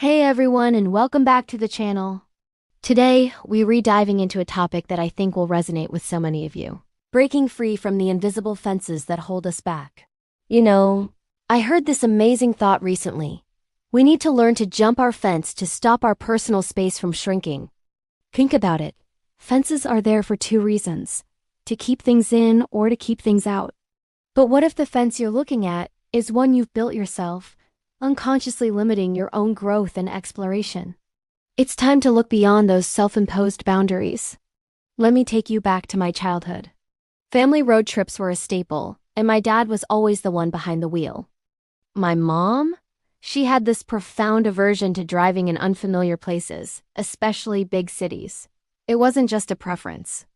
Hey everyone, and welcome back to the channel. Today, we're diving into a topic that I think will resonate with so many of you. Breaking free from the invisible fences that hold us back. I heard this amazing thought recently. We need to learn to jump our fence to stop our personal space from shrinking. Think about it. Fences are there for two reasons: to keep things in or to keep things out. But what if the fence you're looking at is one you've built yourself, unconsciously limiting your own growth and exploration? It's time to look beyond those self-imposed boundaries. Let me take you back to my childhood. Family road trips were a staple, and my dad was always the one behind the wheel. My mom? She had this profound aversion to driving in unfamiliar places, especially big cities. It wasn't just a preference.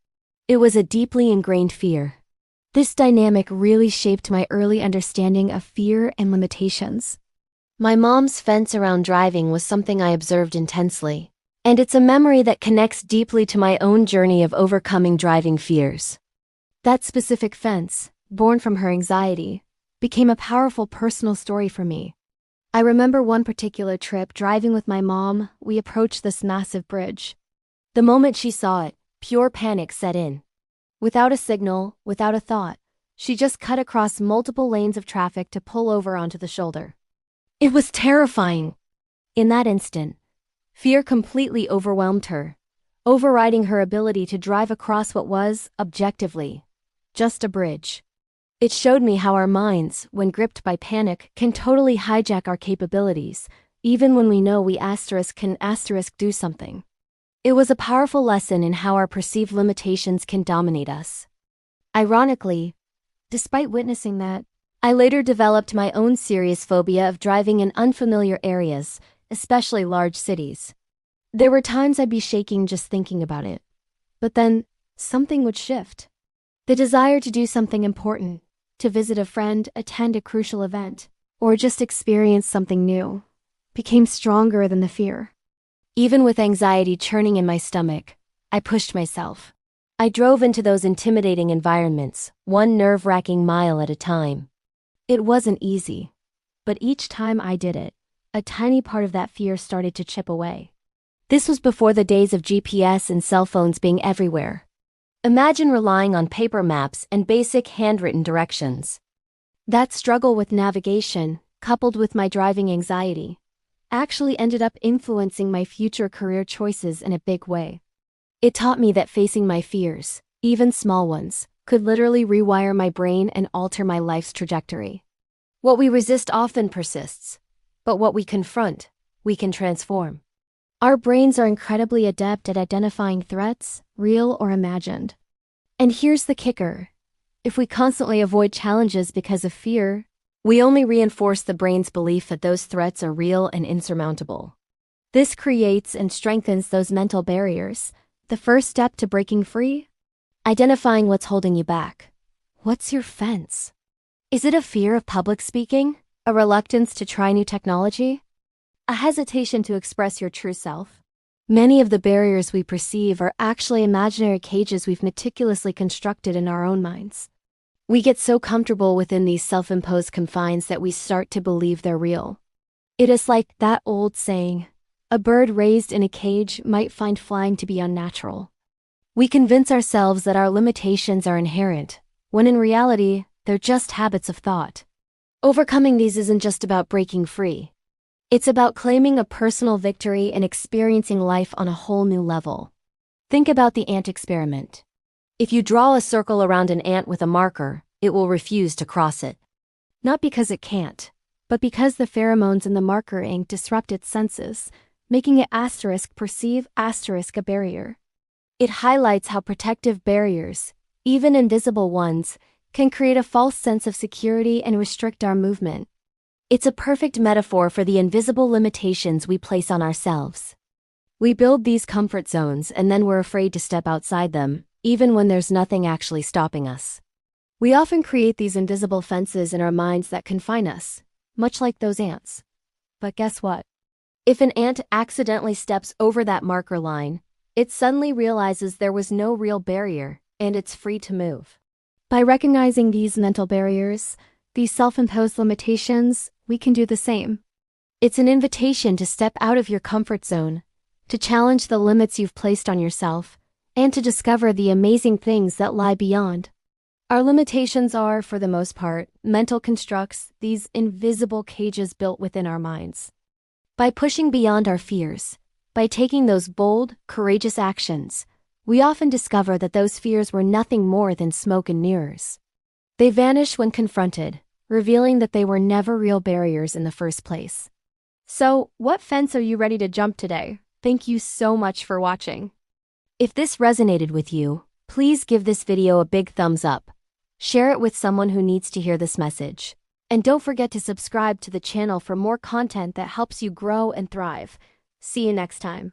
It was a deeply ingrained fear. This dynamic really shaped my early understanding of fear and limitations. My mom's fence around driving was something I observed intensely, and it's a memory that connects deeply to my own journey of overcoming driving fears. That specific fence, born from her anxiety, became a powerful personal story for me. I remember one particular trip driving with my mom. We approached this massive bridge. The moment she saw it, pure panic set in. Without a signal, without a thought, she just cut across multiple lanes of traffic to pull over onto the shoulder. It was terrifying. In that instant, fear completely overwhelmed her, overriding her ability to drive across what was, objectively, just a bridge. It showed me how our minds, when gripped by panic, can totally hijack our capabilities, even when we know we can do something. It was a powerful lesson in how our perceived limitations can dominate us. Ironically, despite witnessing that, I later developed my own serious phobia of driving in unfamiliar areas, especially large cities. There were times I'd be shaking just thinking about it. But then, something would shift. The desire to do something important, to visit a friend, attend a crucial event, or just experience something new, became stronger than the fear. Even with anxiety churning in my stomach, I pushed myself. I drove into those intimidating environments, one nerve-wracking mile at a time. It wasn't easy, but each time I did it, a tiny part of that fear started to chip away. This was before the days of GPS and cell phones being everywhere. Imagine relying on paper maps and basic handwritten directions. That struggle with navigation, coupled with my driving anxiety, actually ended up influencing my future career choices in a big way. It taught me that facing my fears, even small ones, could literally rewire my brain and alter my life's trajectory. What we resist often persists, but what we confront, we can transform. Our brains are incredibly adept at identifying threats, real or imagined. And here's the kicker. If we constantly avoid challenges because of fear, we only reinforce the brain's belief that those threats are real and insurmountable. This creates and strengthens those mental barriers. The first step to breaking free? Identifying what's holding you back. What's your fence? Is it a fear of public speaking? A reluctance to try new technology? A hesitation to express your true self? Many of the barriers we perceive are actually imaginary cages we've meticulously constructed in our own minds. We get so comfortable within these self-imposed confines that we start to believe they're real. It is like that old saying, a bird raised in a cage might find flying to be unnatural. We convince ourselves that our limitations are inherent, when in reality, they're just habits of thought. Overcoming these isn't just about breaking free. It's about claiming a personal victory and experiencing life on a whole new level. Think about the ant experiment. If you draw a circle around an ant with a marker, it will refuse to cross it. Not because it can't, but because the pheromones in the marker ink disrupt its senses, making it perceive a barrier. It highlights how protective barriers, even invisible ones, can create a false sense of security and restrict our movement. It's a perfect metaphor for the invisible limitations we place on ourselves. We build these comfort zones and then we're afraid to step outside them, even when there's nothing actually stopping us. We often create these invisible fences in our minds that confine us, much like those ants. But guess what? If an ant accidentally steps over that marker line, it suddenly realizes there was no real barrier, and it's free to move. By recognizing these mental barriers, these self-imposed limitations, we can do the same. It's an invitation to step out of your comfort zone, to challenge the limits you've placed on yourself, and to discover the amazing things that lie beyond. Our limitations are, for the most part, mental constructs, these invisible cages built within our minds. By pushing beyond our fears, by taking those bold, courageous actions, we often discover that those fears were nothing more than smoke and mirrors. They vanish when confronted, revealing that they were never real barriers in the first place. So, what fence are you ready to jump today? Thank you so much for watching. If this resonated with you, please give this video a big thumbs up. Share it with someone who needs to hear this message. And don't forget to subscribe to the channel for more content that helps you grow and thrive. See you next time.